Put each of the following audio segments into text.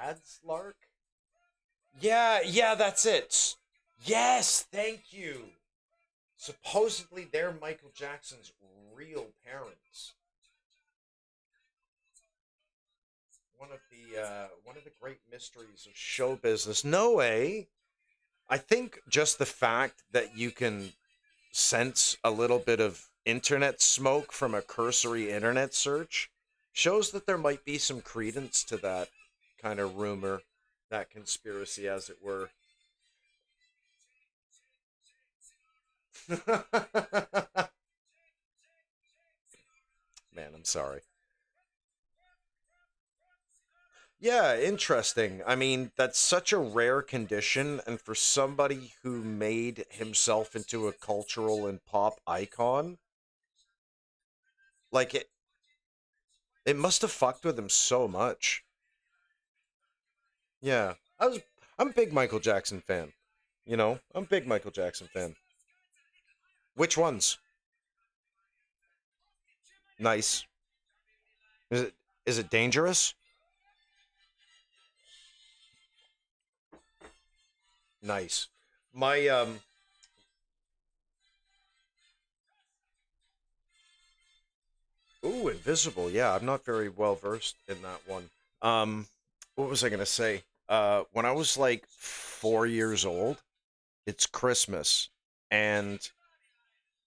dad's lark? Yeah, yeah, that's it. Yes, thank you. Supposedly they're Michael Jackson's real parents. One of the great mysteries of show business. No way. I think just the fact that you can sense a little bit of internet smoke from a cursory internet search shows that there might be some credence to that kind of rumor, that conspiracy, as it were. Man, I'm sorry. Yeah, interesting. I mean, that's such a rare condition, and for somebody who made himself into a cultural and pop icon, like it must have fucked with him so much. Yeah. I'm a big Michael Jackson fan. I'm a big Michael Jackson fan. Which ones? Nice. Is it dangerous? Nice. My Ooh, Invisible. Yeah, I'm not very well versed in that one. Um what was I going to say? When I was like 4 years old, it's Christmas, and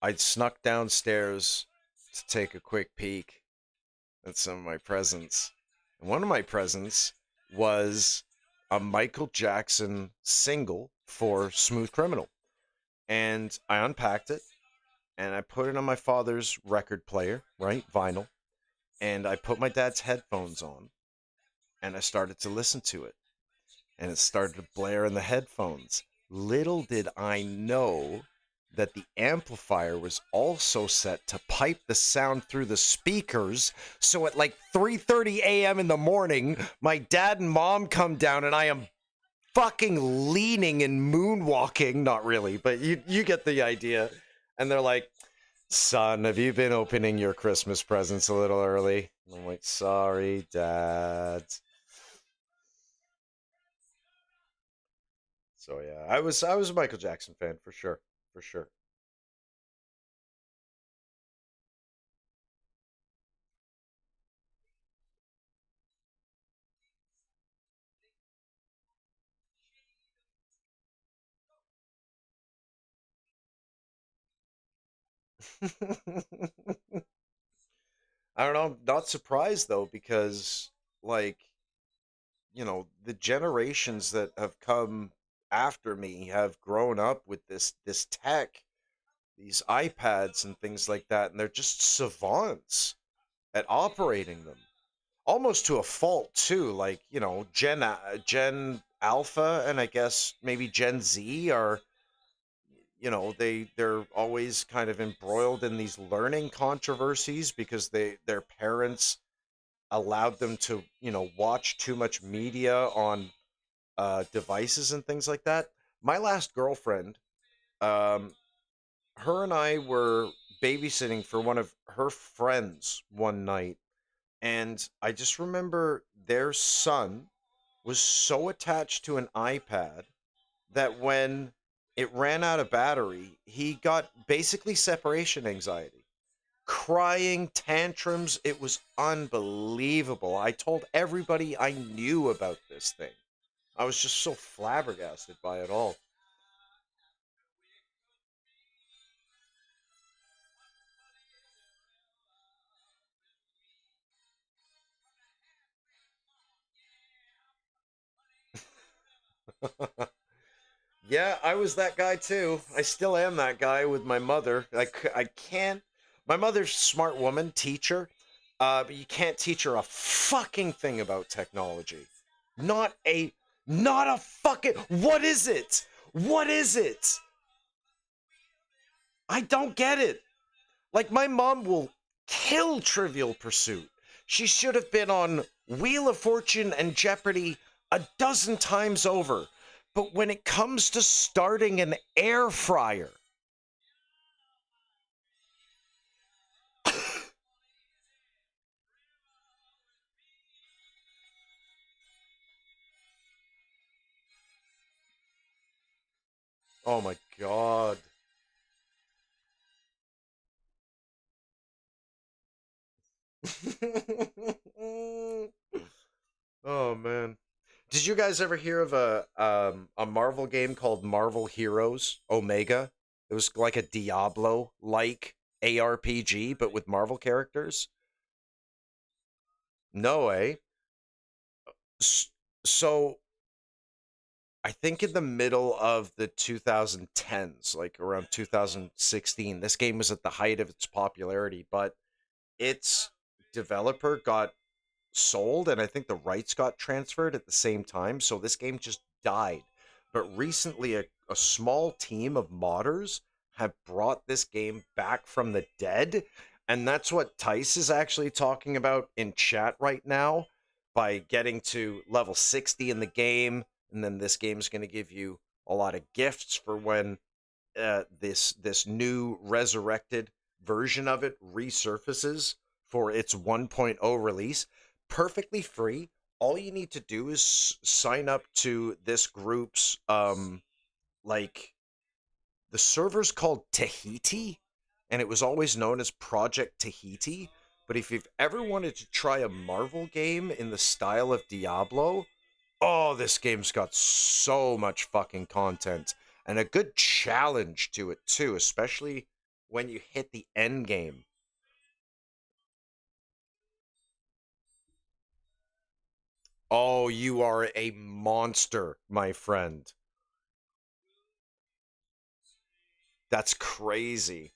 I'd snuck downstairs to take a quick peek at some of my presents. And one of my presents was a Michael Jackson single for Smooth Criminal. And I unpacked it and I put it on my father's record player, right? Vinyl. And I put my dad's headphones on and I started to listen to it. And it started to blare in the headphones. Little did I know that the amplifier was also set to pipe the sound through the speakers. So at like 3:30 a.m. in the morning, my dad and mom come down and I am fucking leaning and moonwalking. Not really, but you get the idea. And they're like, "Son, have you been opening your Christmas presents a little early?" And I'm like, "Sorry, Dad." So yeah, I was a Michael Jackson fan for sure, for sure. I don't know. Not surprised though, because like the generations that have come after me have grown up with this tech, these iPads and things like that, and they're just savants at operating them, almost to a fault too. Like Gen Alpha and I guess maybe Gen Z are they're always kind of embroiled in these learning controversies because their parents allowed them to watch too much media on devices and things like that. My last girlfriend, um her and I were babysitting for one of her friends one night, and I just remember their son was so attached to an iPad that when it ran out of battery, he got basically separation anxiety, crying tantrums. It was unbelievable. I told everybody I knew about this thing. I was just so flabbergasted by it all. Yeah, I was that guy too. I still am that guy with my mother. I can't. My mother's a smart woman, teacher, but you can't teach her a fucking thing about technology. Not a, not a fucking. What is it? What is it? I don't get it. Like my mom will kill Trivial Pursuit. She should have been on Wheel of Fortune and Jeopardy a dozen times over. But when it comes to starting an air fryer, Oh my god. Oh man. Did you guys ever hear of a Marvel game called Marvel Heroes Omega? It was like a Diablo like ARPG but with Marvel characters. No way. S- So I think in the middle of the 2010s, like around 2016, this game was at the height of its popularity, but its developer got sold and I think the rights got transferred at the same time. So this game just died. But recently, a small team of modders have brought this game back from the dead. And that's what Tice is actually talking about in chat right now by getting to level 60 in the game. And then this game is going to give you a lot of gifts for when this new resurrected version of it resurfaces for its 1.0 release, perfectly free. All you need to do is sign up to this group's like the server's called Tahiti, and it was always known as Project Tahiti. But if you've ever wanted to try a Marvel game in the style of Diablo, oh, this game's got so much fucking content and a good challenge to it too, especially when you hit the end game. Oh, you are a monster, my friend. That's crazy.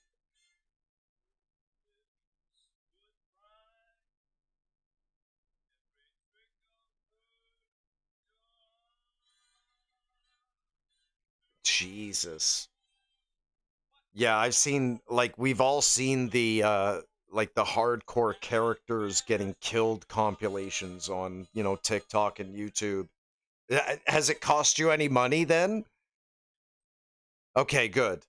Jesus. Yeah, I've seen like we've all seen the like the hardcore characters getting killed compilations on, TikTok and YouTube. Has it cost you any money then? Okay, good.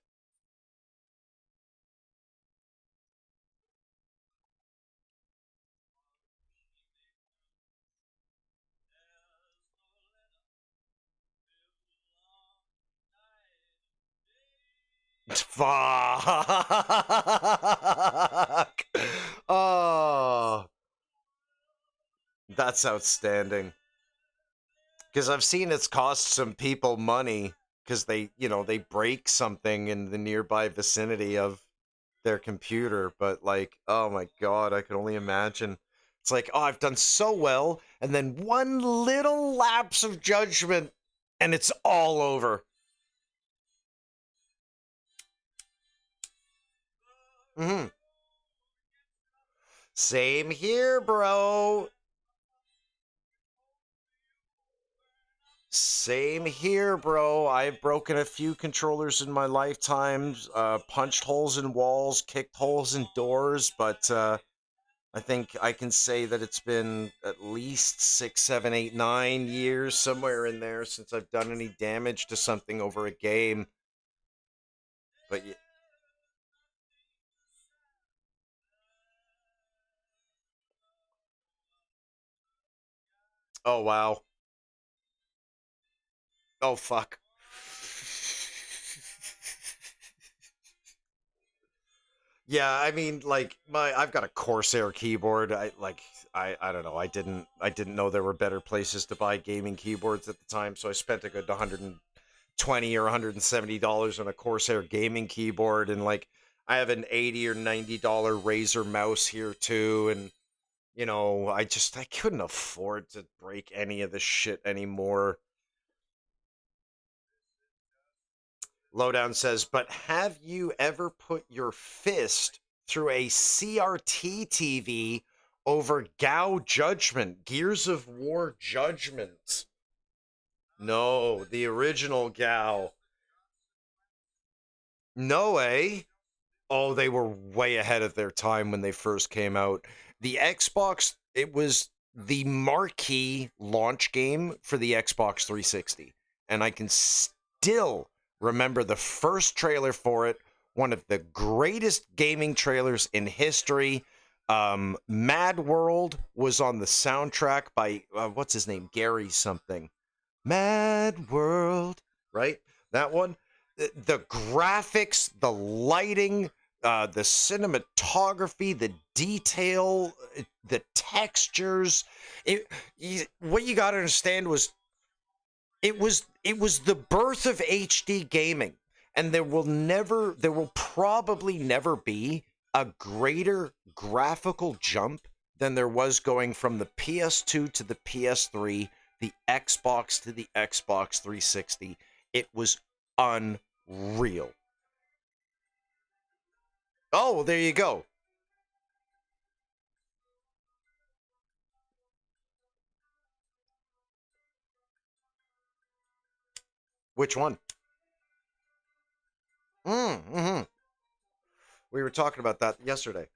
Fuck. Oh, that's outstanding. Because I've seen it's cost some people money because they break something in the nearby vicinity of their computer. But like, oh my god, I can only imagine. It's like, oh, I've done so well, and then one little lapse of judgment, and it's all over. Hmm. Same here, bro. Same here, bro. I've broken a few controllers in my lifetime, punched holes in walls, kicked holes in doors, but I think I can say that it's been at least 6, 7, 8, 9 years, somewhere in there, since I've done any damage to something over a game. But oh wow, oh fuck. Yeah, I mean, like I've got a Corsair keyboard. I don't know. I didn't know there were better places to buy gaming keyboards at the time, so I spent a good 120 or $170 on a Corsair gaming keyboard, and like I have an 80 or $90 Razer mouse here too, and I couldn't afford to break any of this shit anymore. Lowdown says, but have you ever put your fist through a CRT TV over GAO Judgment, Gears of War Judgment? No, the original GAO. No way. Oh, they were way ahead of their time when they first came out. The Xbox, it was the marquee launch game for the Xbox 360. And I can still remember the first trailer for it, one of the greatest gaming trailers in history. Mad World was on the soundtrack by, what's his name? Gary something. Mad World, right? That one. the graphics, the lighting, the cinematography, the detail, the textures. What you got to understand was it was the birth of HD gaming, and there will probably never be a greater graphical jump than there was going from the PS2 to the PS3, the Xbox to the Xbox 360. It was unreal. Oh, well, there you go. Which one? Mm-hmm. We were talking about that yesterday.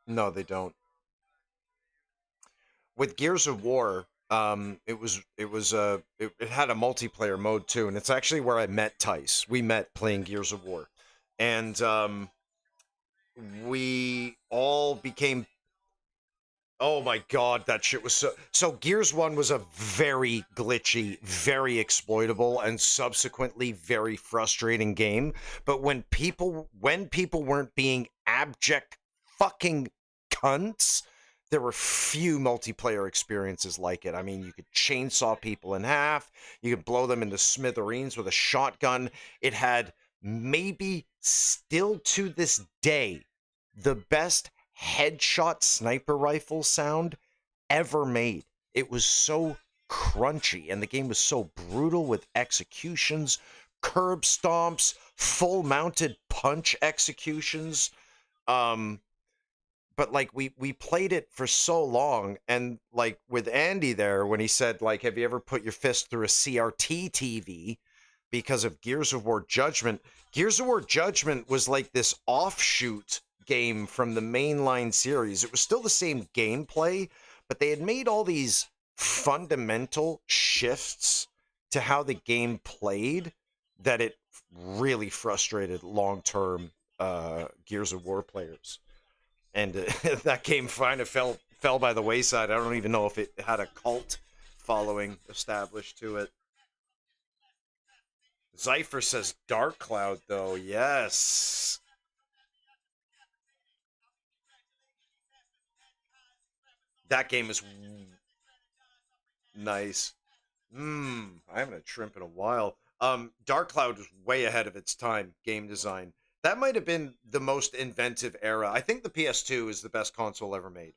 No, they don't. With Gears of War, it had a multiplayer mode too, and it's actually where I met Tice. We met playing Gears of War, and we all became. Oh my god, that shit was so. Gears 1 was a very glitchy, very exploitable, and subsequently very frustrating game. But when people weren't being abject fucking cunts, there were few multiplayer experiences like it. I mean, you could chainsaw people in half, you could blow them into smithereens with a shotgun. It had, maybe still to this day, the best headshot sniper rifle sound ever made. It was so crunchy, and the game was so brutal with executions, curb stomps, full mounted punch executions. Um, but like we played it for so long, and like with Andy there, when he said like, have you ever put your fist through a CRT TV because of Gears of War Judgment? Gears of War Judgment was like this offshoot game from the mainline series. It was still the same gameplay, but they had made all these fundamental shifts to how the game played that it really frustrated long-term Gears of War players. And that game kind of fell by the wayside. I don't even know if it had a cult following established to it. Zypher says Dark Cloud, though. Yes. That game is nice. I haven't had shrimp in a while. Dark Cloud was way ahead of its time, game design. That might have been the most inventive era. I think the PS2 is the best console ever made.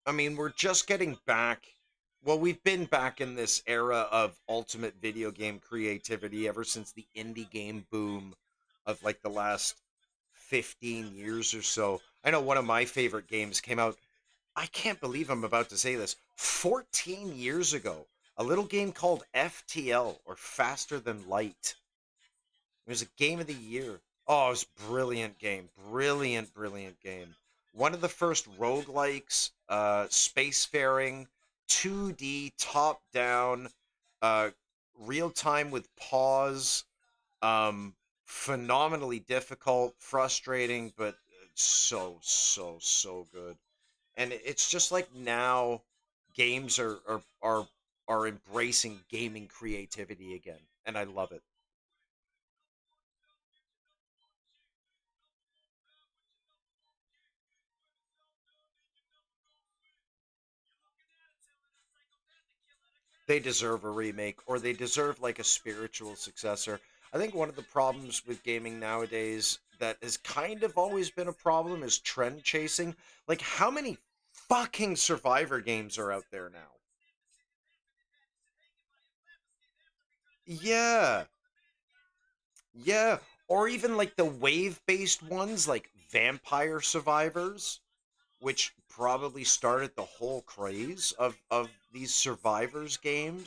I mean, we're just getting back. Well, we've been back in this era of ultimate video game creativity ever since the indie game boom of like the last 15 years or so. I know one of my favorite games came out, I can't believe I'm about to say this, 14 years ago. A little game called FTL, or Faster Than Light. It was a game of the year. Oh, it was brilliant game. Brilliant, brilliant game. One of the first roguelikes, spacefaring, 2D, top down, uh, real time with pause, phenomenally difficult, frustrating, but so, so, so good. And it's just like now games are embracing gaming creativity again, and I love it. They deserve a remake, or they deserve like a spiritual successor. I think one of the problems with gaming nowadays that has kind of always been a problem is trend chasing. Like, how many fucking Survivor games are out there now? Yeah, yeah. Or even like the wave based ones like Vampire Survivors, which probably started the whole craze of these survivors games.